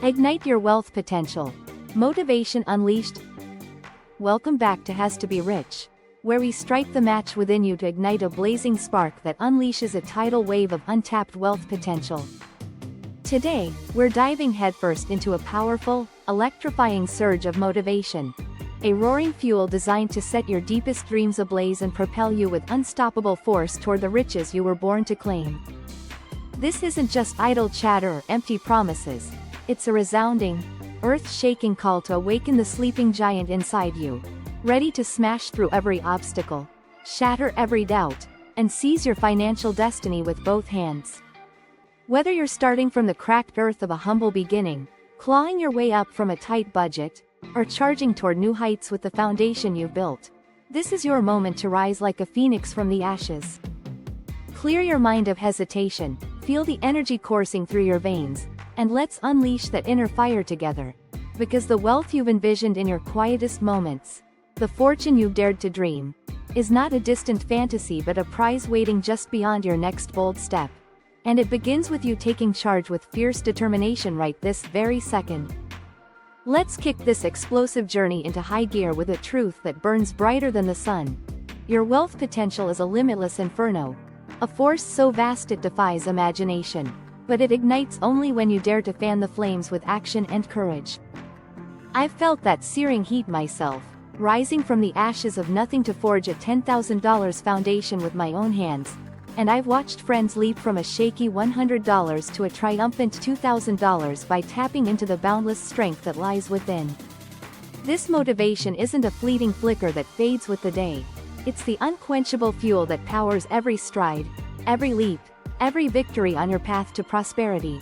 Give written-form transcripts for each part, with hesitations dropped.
Ignite your wealth potential. Motivation unleashed. Welcome back to Has to Be Rich, where we strike the match within you to ignite a blazing spark that unleashes a tidal wave of untapped wealth potential. Today, we're diving headfirst into a powerful, electrifying surge of motivation. A roaring fuel designed to set your deepest dreams ablaze and propel you with unstoppable force toward the riches you were born to claim. This isn't just idle chatter or empty promises. It's a resounding, earth-shaking call to awaken the sleeping giant inside you, ready to smash through every obstacle, shatter every doubt, and seize your financial destiny with both hands. Whether you're starting from the cracked earth of a humble beginning, clawing your way up from a tight budget, or charging toward new heights with the foundation you've built, this is your moment to rise like a phoenix from the ashes. Clear your mind of hesitation, feel the energy coursing through your veins, and let's unleash that inner fire together. Because the wealth you've envisioned in your quietest moments, the fortune you've dared to dream, is not a distant fantasy but a prize waiting just beyond your next bold step. And it begins with you taking charge with fierce determination right this very second. Let's kick this explosive journey into high gear with a truth that burns brighter than the sun. Your wealth potential is a limitless inferno, a force so vast it defies imagination, but it ignites only when you dare to fan the flames with action and courage. I've felt that searing heat myself, rising from the ashes of nothing to forge a $10,000 foundation with my own hands, and I've watched friends leap from a shaky $100 to a triumphant $2,000 by tapping into the boundless strength that lies within. This motivation isn't a fleeting flicker that fades with the day. It's the unquenchable fuel that powers every stride, every leap, every victory on your path to prosperity.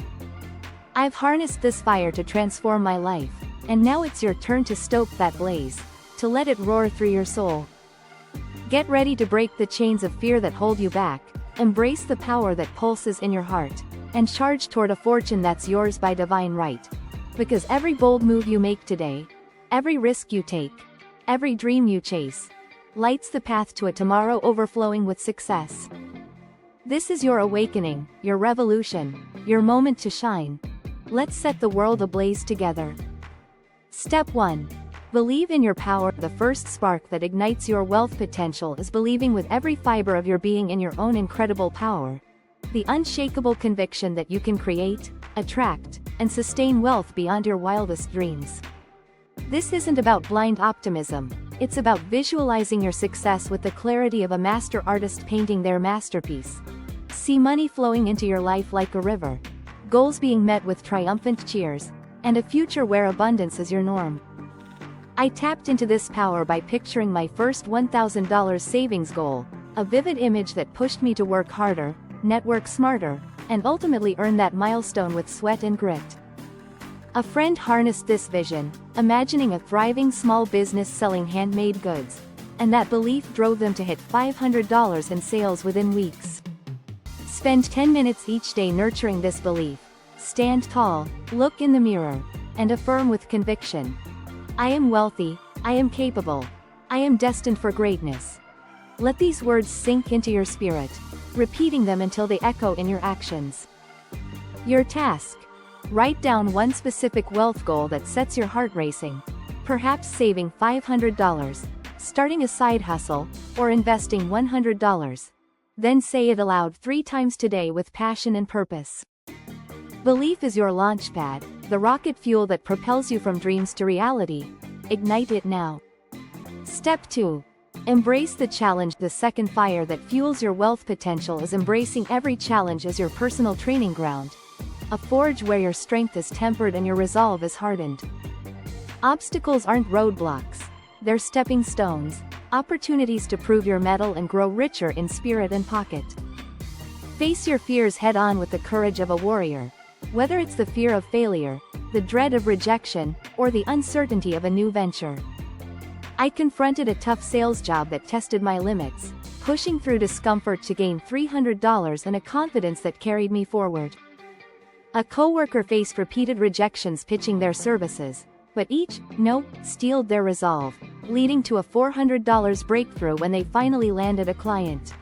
I've harnessed this fire to transform my life, and now it's your turn to stoke that blaze, to let it roar through your soul. Get ready to break the chains of fear that hold you back, embrace the power that pulses in your heart, and charge toward a fortune that's yours by divine right. Because every bold move you make today, every risk you take, every dream you chase, lights the path to a tomorrow overflowing with success. This is your awakening, your revolution, your moment to shine. Let's set the world ablaze together. Step 1. Believe in your power. The first spark that ignites your wealth potential is believing with every fiber of your being in your own incredible power. The unshakable conviction that you can create, attract, and sustain wealth beyond your wildest dreams. This isn't about blind optimism, it's about visualizing your success with the clarity of a master artist painting their masterpiece. See money flowing into your life like a river, goals being met with triumphant cheers, and a future where abundance is your norm. I tapped into this power by picturing my first $1,000 savings goal, a vivid image that pushed me to work harder, network smarter, and ultimately earn that milestone with sweat and grit. A friend harnessed this vision, imagining a thriving small business selling handmade goods, and that belief drove them to hit $500 in sales within weeks. Spend 10 minutes each day nurturing this belief. Stand tall, look in the mirror, and affirm with conviction: I am wealthy, I am capable, I am destined for greatness. Let these words sink into your spirit, repeating them until they echo in your actions. Your task: write down one specific wealth goal that sets your heart racing, perhaps saving $500, starting a side hustle, or investing $100. Then say it aloud 3 times today with passion and purpose. Belief is your launchpad, the rocket fuel that propels you from dreams to reality. Ignite it now. Step 2. Embrace the challenge. The second fire that fuels your wealth potential is embracing every challenge as your personal training ground. A forge where your strength is tempered and your resolve is hardened. Obstacles aren't roadblocks. They're stepping stones, opportunities to prove your mettle and grow richer in spirit and pocket. Face your fears head-on with the courage of a warrior. Whether it's the fear of failure, the dread of rejection, or the uncertainty of a new venture. I confronted a tough sales job that tested my limits, pushing through discomfort to gain $300 and a confidence that carried me forward. A coworker faced repeated rejections pitching their services, but each no steeled their resolve, leading to a $400 breakthrough when they finally landed a client.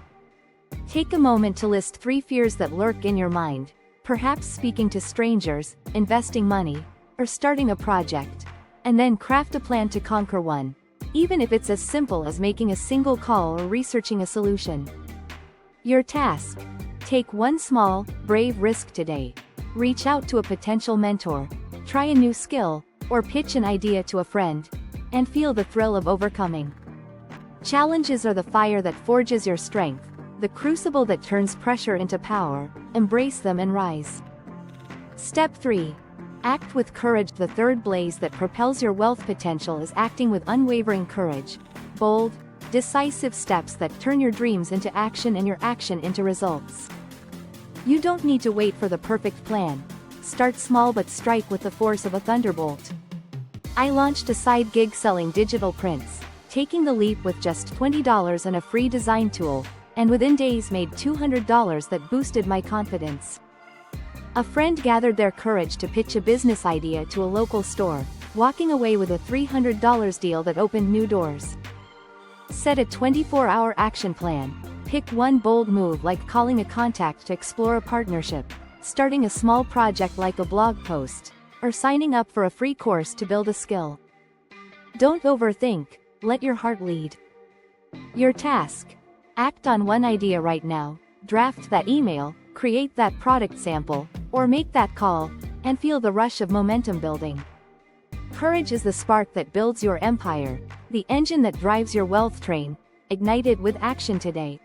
Take a moment to list 3 fears that lurk in your mind, perhaps speaking to strangers, investing money, or starting a project. And then craft a plan to conquer one, even if it's as simple as making a single call or researching a solution. Your task: take one small, brave risk today. Reach out to a potential mentor, try a new skill, or pitch an idea to a friend, and feel the thrill of overcoming. Challenges are the fire that forges your strength, the crucible that turns pressure into power. Embrace them and rise. Step 3. Act with courage. The third blaze that propels your wealth potential is acting with unwavering courage. Bold, decisive steps that turn your dreams into action and your action into results. You don't need to wait for the perfect plan. Start small but strike with the force of a thunderbolt. I launched a side gig selling digital prints, taking the leap with just $20 and a free design tool, and within days made $200 that boosted my confidence. A friend gathered their courage to pitch a business idea to a local store, walking away with a $300 deal that opened new doors. Set a 24-hour action plan. Pick one bold move like calling a contact to explore a partnership, starting a small project like a blog post, or signing up for a free course to build a skill. Don't overthink, let your heart lead. Your task: act on one idea right now, draft that email, create that product sample, or make that call, and feel the rush of momentum building. Courage is the spark that builds your empire, the engine that drives your wealth train. Ignite it with action today.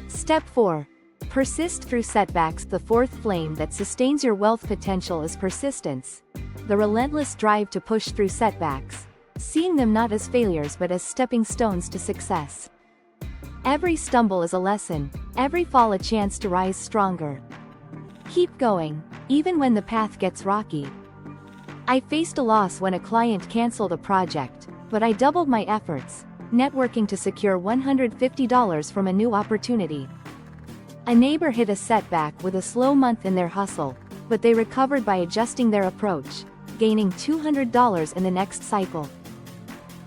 Step 4. Persist through setbacks. The fourth flame that sustains your wealth potential is persistence, the relentless drive to push through setbacks, seeing them not as failures but as stepping stones to success. Every stumble is a lesson, every fall a chance to rise stronger. Keep going, even when the path gets rocky. I faced a loss when a client canceled a project, but I doubled my efforts, networking to secure $150 from a new opportunity. A neighbor hit a setback with a slow month in their hustle, but they recovered by adjusting their approach, gaining $200 in the next cycle.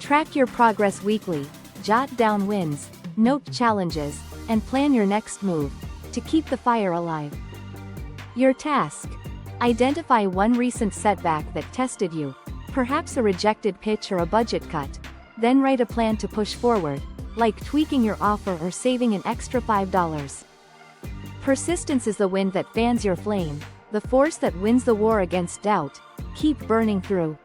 Track your progress weekly, jot down wins, note challenges, and plan your next move, to keep the fire alive. Your task: identify one recent setback that tested you, perhaps a rejected pitch or a budget cut, then write a plan to push forward, like tweaking your offer or saving an extra $5. Persistence is the wind that fans your flame, the force that wins the war against doubt. Keep burning through.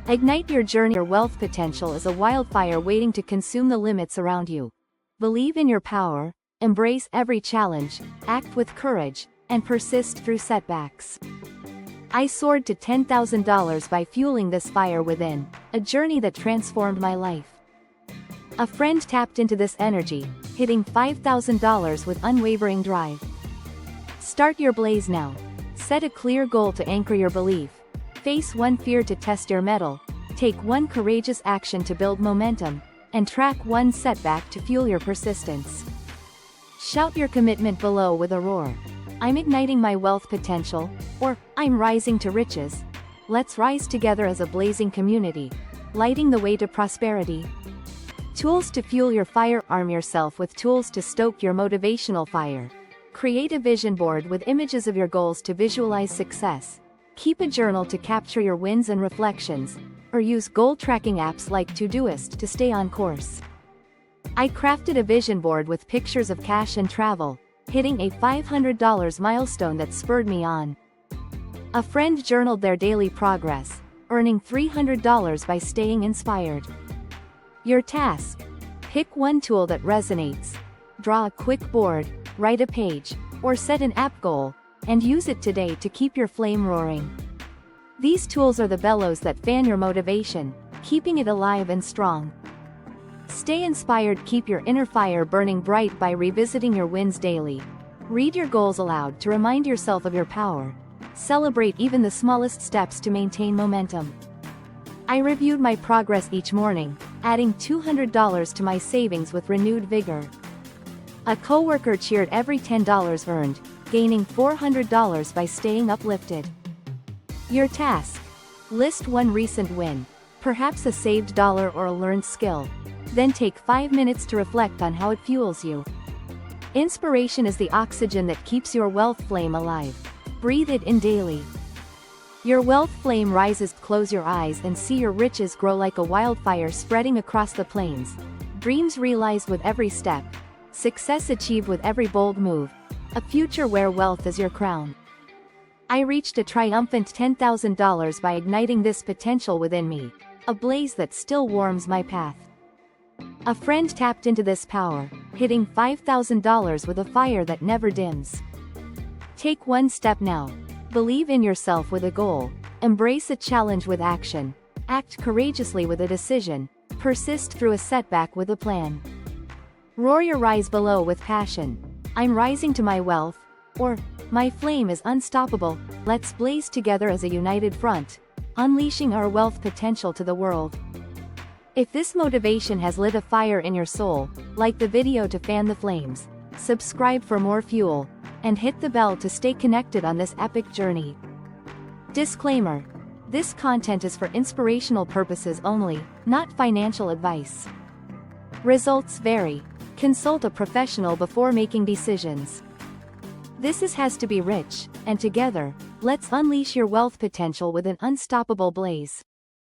Ignite your journey. Your wealth potential is a wildfire waiting to consume the limits around you. Believe in your power, embrace every challenge, act with courage, and persist through setbacks. I soared to $10,000 by fueling this fire within, a journey that transformed my life. A friend tapped into this energy, hitting $5,000 with unwavering drive. Start your blaze now. Set a clear goal to anchor your belief. Face one fear to test your mettle. Take one courageous action to build momentum, and track one setback to fuel your persistence. Shout your commitment below with a roar. I'm igniting my wealth potential, or I'm rising to riches. Let's rise together as a blazing community, lighting the way to prosperity. Tools to fuel your fire. Arm yourself with tools to stoke your motivational fire. Create a vision board with images of your goals to visualize success. Keep a journal to capture your wins and reflections, or use goal tracking apps like Todoist to stay on course. I crafted a vision board with pictures of cash and travel, hitting a $500 milestone that spurred me on. A friend journaled their daily progress, earning $300 by staying inspired. Your task: pick one tool that resonates. Draw a quick board, write a page, or set an app goal, and use it today to keep your flame roaring. These tools are the bellows that fan your motivation, keeping it alive and strong. Stay inspired. Keep your inner fire burning bright by revisiting your wins daily. Read your goals aloud to remind yourself of your power. Celebrate even the smallest steps to maintain momentum. I reviewed my progress each morning, adding $200 to my savings with renewed vigor. A coworker cheered every $10 earned, gaining $400 by staying uplifted. Your task: list one recent win, perhaps a saved dollar or a learned skill. Then take 5 minutes to reflect on how it fuels you. Inspiration is the oxygen that keeps your wealth flame alive. Breathe it in daily. Your wealth flame rises. Close your eyes and see your riches grow like a wildfire spreading across the plains. Dreams realized with every step. Success achieved with every bold move. A future where wealth is your crown. I reached a triumphant $10,000 by igniting this potential within me. A blaze that still warms my path. A friend tapped into this power, hitting $5,000 with a fire that never dims. Take one step now. Believe in yourself with a goal. Embrace a challenge with action. Act courageously with a decision. Persist through a setback with a plan. Roar your rise below with passion. I'm rising to my wealth, or my flame is unstoppable. Let's blaze together as a united front, unleashing our wealth potential to the world. If this motivation has lit a fire in your soul, like the video to fan the flames, subscribe for more fuel, and hit the bell to stay connected on this epic journey. Disclaimer: this content is for inspirational purposes only, not financial advice. Results vary. Consult a professional before making decisions. This has to be rich, and together, let's unleash your wealth potential with an unstoppable blaze.